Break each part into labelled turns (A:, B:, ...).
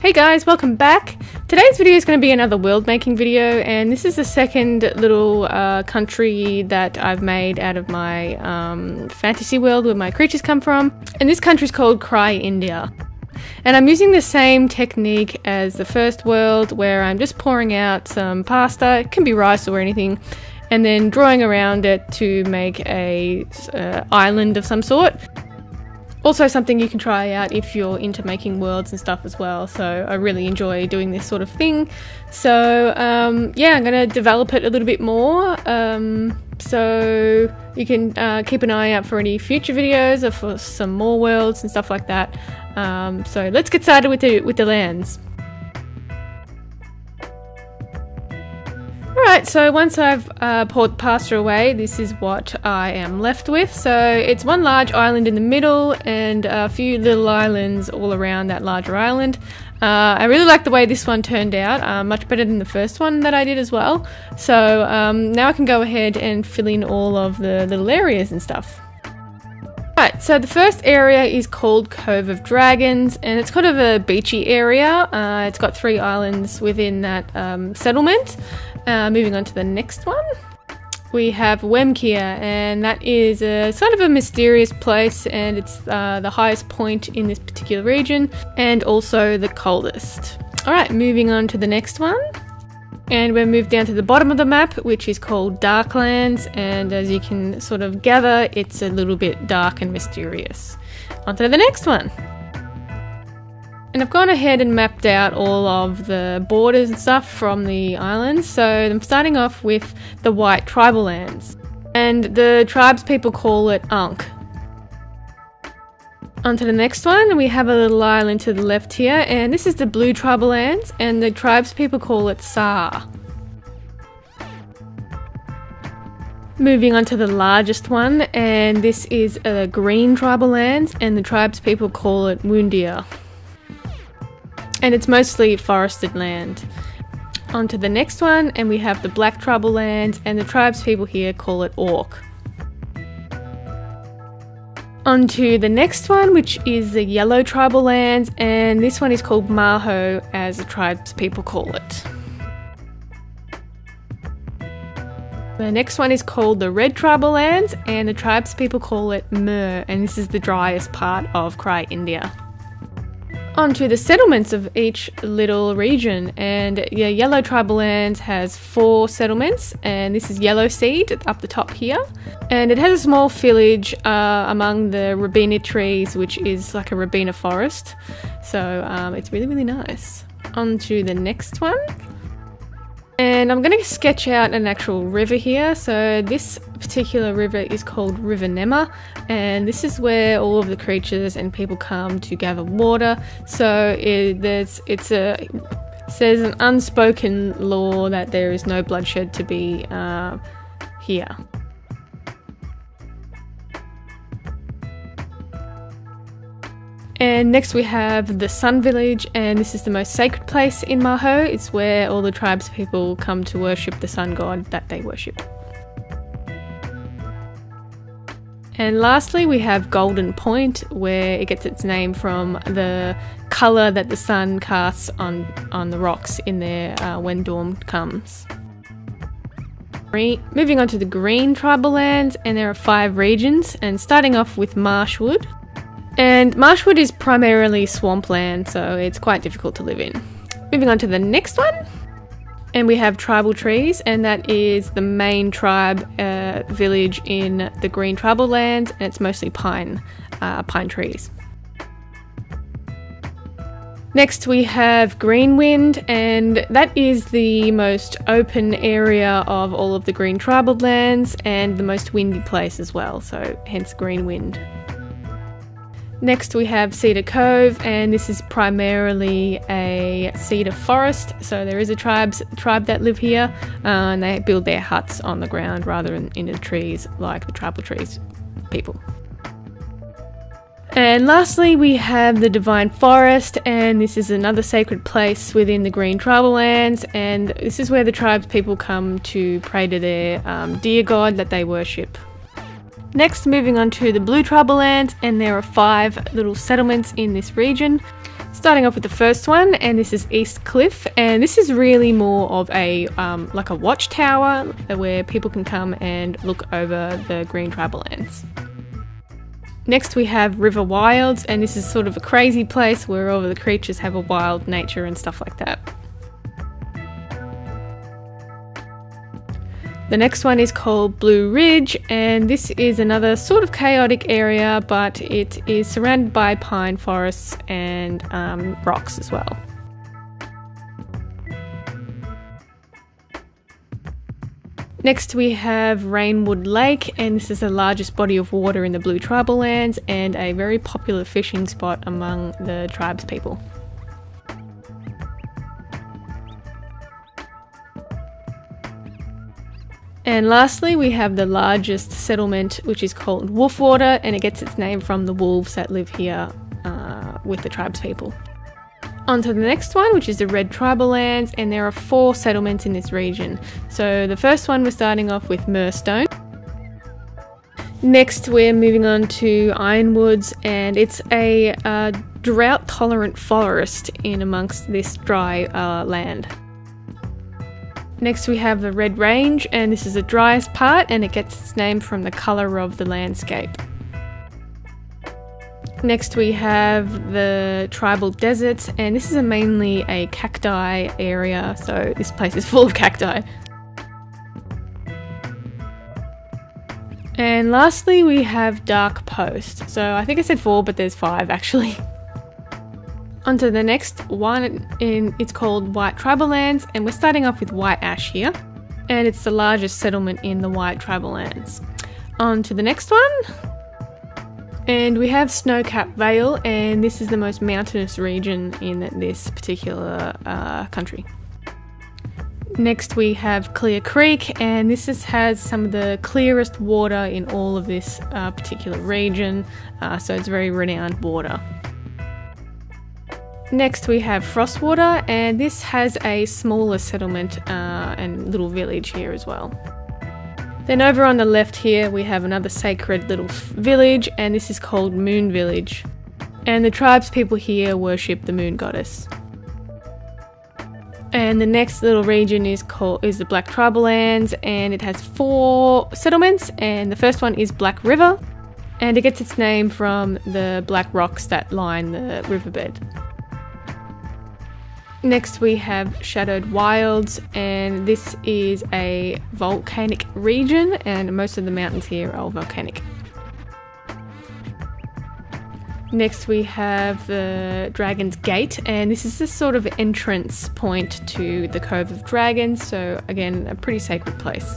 A: Hey guys, welcome back. Today's video is going to be another world making video, and this is the second little country that I've made out of my fantasy world where my creatures come from. And this country is called Cry India. And I'm using the same technique as the first world, where I'm just pouring out some pasta, it can be rice or anything, and then drawing around it to make a island of some sort. Also something you can try out if you're into making worlds and stuff as well, so I really enjoy doing this sort of thing. So yeah, I'm going to develop it a little bit more, so you can keep an eye out for any future videos or for some more worlds and stuff like that. So let's get started with the lands. Alright, so once I've poured the pasta away, this is what I am left with. So it's one large island in the middle and a few little islands all around that larger island. I really like the way this one turned out, much better than the first one that I did as well. So now I can go ahead and fill in all of the little areas and stuff. Right, so the first area is called Cove of Dragons, and it's kind of a beachy area. It's got 3 islands within that settlement. Moving on to the next one, we have Wemkia, and that is a sort of a mysterious place, and it's the highest point in this particular region, and also the coldest. Alright, moving on to the next one. And we've moved down to the bottom of the map, which is called Darklands, and as you can sort of gather, it's a little bit dark and mysterious. On to the next one. And I've gone ahead and mapped out all of the borders and stuff from the islands, so I'm starting off with the White Tribal Lands. And the tribes people call it Ankh. On to the next one, we have a little island to the left here, and this is the Blue Tribal Lands, and the tribes people call it Saar. Moving on to the largest one, and this is a Green Tribal Lands, and the tribes people call it Wundia. And it's mostly forested land. On to the next one, and we have the Black Tribal Lands, and the tribes people here call it Orc. On to the next one, which is the Yellow Tribal Lands, and this one is called Maho, as the tribes people call it. The next one is called the Red Tribal Lands, and the tribes people call it Mer, and this is the driest part of Cry India. On to the settlements of each little region, and yeah, Yellow Tribal Lands has 4 settlements, and this is Yellow Seed up the top here, and it has a small village among the Rabina trees, which is like a Rabina forest, so it's really nice. On to the next one. And I'm going to sketch out an actual river here. So this particular river is called River Nema, and this is where all of the creatures and people come to gather water. So it says an unspoken law that there is no bloodshed to be here. And next we have the Sun Village, and this is the most sacred place in Maho. It's where all the tribes people come to worship the sun god that they worship. And lastly we have Golden Point, where it gets its name from the colour that the sun casts on the rocks in there when dawn comes. Moving on to the Green Tribal Lands, and there are 5 regions, and starting off with Marshwood. And Marshwood is primarily swampland, so it's quite difficult to live in. Moving on to the next one, and we have Tribal Trees, and that is the main tribe village in the Green Tribal Lands, and it's mostly pine trees. Next we have Greenwind, and that is the most open area of all of the Green Tribal Lands, and the most windy place as well, so hence Greenwind. Next we have Cedar Cove, and this is primarily a cedar forest, so there is a tribe that live here, and they build their huts on the ground rather than in the trees like the Tribal Trees people. And lastly we have the Divine Forest, and this is another sacred place within the Green Tribal Lands, and this is where the tribes people come to pray to their deer god that they worship. Next, moving on to the Blue Tribal Lands, and there are 5 little settlements in this region. Starting off with the first one, and this is East Cliff, and this is really more of a like a watchtower where people can come and look over the green tribal lands. Next we have River Wilds, and this is sort of a crazy place where all of the creatures have a wild nature and stuff like that. The next one is called Blue Ridge, and this is another sort of chaotic area, but it is surrounded by pine forests and rocks as well. Next we have Rainwood Lake, and this is the largest body of water in the Blue Tribal Lands and a very popular fishing spot among the tribes people. And lastly, we have the largest settlement, which is called Wolfwater, and it gets its name from the wolves that live here with the tribes people. On to the next one, which is the Red Tribal Lands, and there are 4 settlements in this region. So the first one, we're starting off with Murstone. Next, we're moving on to Ironwoods, and it's a drought-tolerant forest in amongst this dry land. Next we have the Red Range, and this is the driest part, and it gets its name from the colour of the landscape. Next we have the Tribal Deserts, and this is mainly a cacti area, so this place is full of cacti. And lastly we have Dark Post, so I think I said 4, but there's 5 actually. Onto the next one, it's called White Tribal Lands, and we're starting off with White Ash here, and it's the largest settlement in the White Tribal Lands. On to the next one, and we have Snowcap Vale, and this is the most mountainous region in this particular country. Next we have Clear Creek, and this has some of the clearest water in all of this particular region, so it's very renowned water. Next we have Frostwater, and this has a smaller settlement and little village here as well. Then over on the left here we have another sacred little village, and this is called Moon Village. And the tribes people here worship the moon goddess. And the next little region is the Black Tribal Lands, and it has 4 settlements, and the first one is Black River, and it gets its name from the black rocks that line the riverbed. Next we have Shadowed Wilds, and this is a volcanic region, and most of the mountains here are volcanic. Next we have the Dragon's Gate, and this is the sort of entrance point to the Cove of Dragons, so again a pretty sacred place.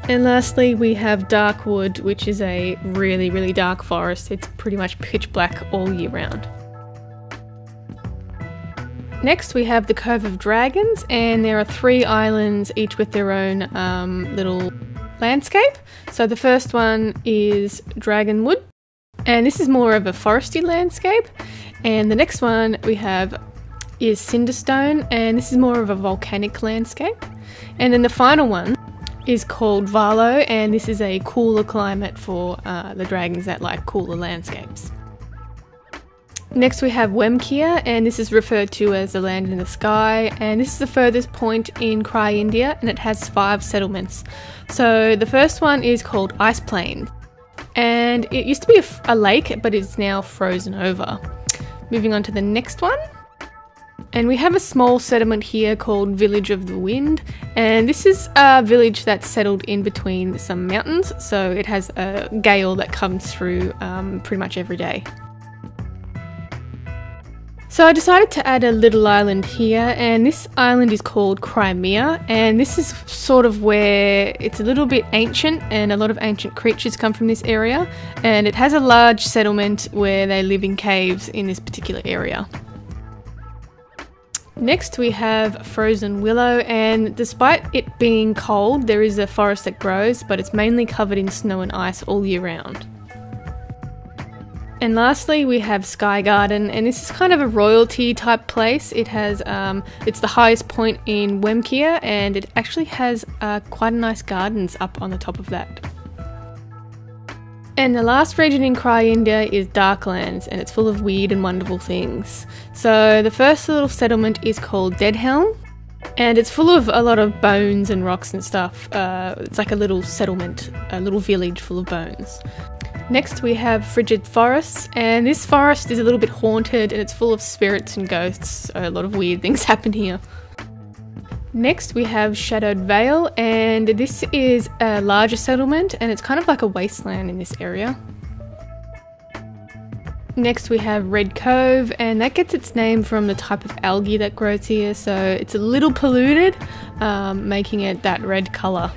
A: And lastly we have Darkwood, which is a really, really dark forest. It's pretty much pitch black all year round. Next we have the Cove of Dragons, and there are 3 islands, each with their own little landscape. So the first one is Dragonwood, and this is more of a foresty landscape. And the next one we have is Cinderstone, and this is more of a volcanic landscape. And then the final one is called Varlo, and this is a cooler climate for the dragons that like cooler landscapes. Next we have Wemkir, and this is referred to as the land in the sky, and this is the furthest point in Krai, India, and it has 5 settlements. So the first one is called Ice Plains, and it used to be a lake, but it's now frozen over. Moving on to the next one, and we have a small settlement here called Village of the Wind, and this is a village that's settled in between some mountains, so it has a gale that comes through pretty much every day. So I decided to add a little island here, and this island is called Crimea, and this is sort of where it's a little bit ancient, and a lot of ancient creatures come from this area, and it has a large settlement where they live in caves in this particular area. Next we have Frozen Willow, and despite it being cold, there is a forest that grows, but it's mainly covered in snow and ice all year round. And lastly we have Sky Garden, and this is kind of a royalty type place. It has it's the highest point in Wemkir, and it actually has quite a nice gardens up on the top of that. And the last region in Cry-India is Darklands, and it's full of weird and wonderful things. So the first little settlement is called Deadhelm, and it's full of a lot of bones and rocks and stuff. It's like a little settlement, a little village full of bones. Next we have Frigid Forests, and this forest is a little bit haunted and it's full of spirits and ghosts, so a lot of weird things happen here. Next we have Shadowed Vale, and this is a larger settlement and it's kind of like a wasteland in this area. Next we have Red Cove, and that gets its name from the type of algae that grows here, so it's a little polluted, making it that red colour.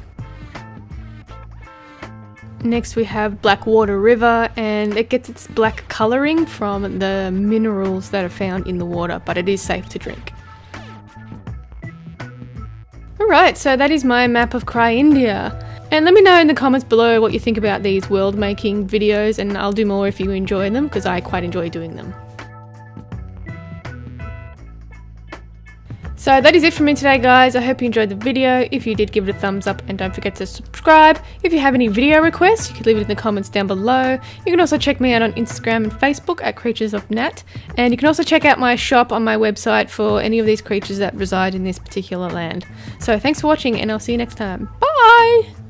A: Next we have Blackwater River, and it gets its black colouring from the minerals that are found in the water, but it is safe to drink. Alright, so that is my map of Cry-India. And let me know in the comments below what you think about these world making videos, and I'll do more if you enjoy them, because I quite enjoy doing them. So that is it from me today, guys. I hope you enjoyed the video. If you did, give it a thumbs up and don't forget to subscribe. If you have any video requests, you can leave it in the comments down below. You can also check me out on Instagram and Facebook at Creatures of Nat. And you can also check out my shop on my website for any of these creatures that reside in this particular land. So thanks for watching, and I'll see you next time. Bye!